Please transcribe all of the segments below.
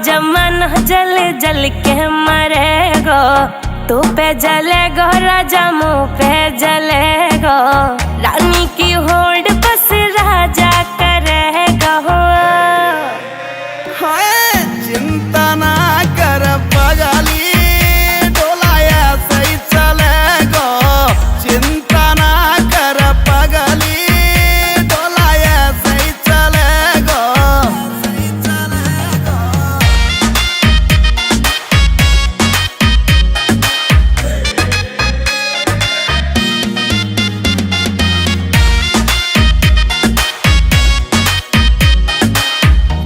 जमाना जल जल के मरेगो, तू पे जलेगो राजा मुँह पे जलेगो, रानी की होड़ बस राजा करेगा। चिंता ना कर पगली, डोला ऐसे ही चलेगो। चिंता ना कर पगली, डोला ऐसे ही चलेगो।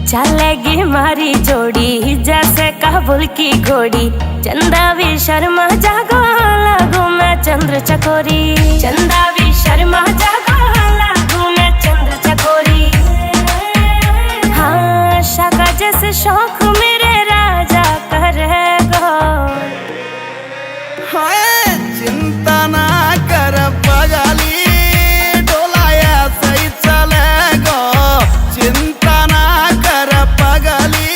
चलेगी मारी जोड़ी जैसे काबुल की घोड़ी, चंदा भी शर्मा जागो लागू मैं चंद्र चकोरी, चंदा भी शर्मा जागो लागू मैं चंद्र चकोरी। हाँ शाका जैसे शौक मेरे राजा करेगो। चिंता ना कर पगली, डोला ऐसे ही चलेगो। चिंता ना कर पगली,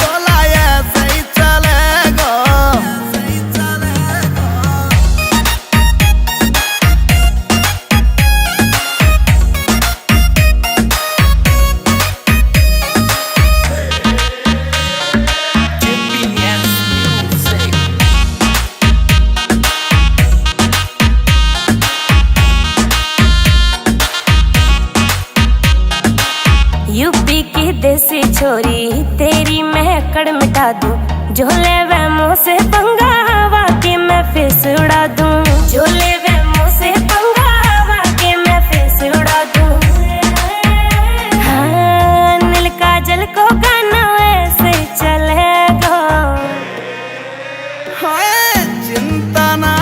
डोला ऐसे ही चलेगो। यूपी की देसी छोरी तेरी मैं अकड़ मिटा दूं, झोले वे मुँह से पंगा वाके मैं फिस उड़ा दूं, झोले वे मुँह से पंगा वाके मैं फिस उड़ा दूं। हाँ नील काजल को गाना वैसे चलेगा। चिंता ना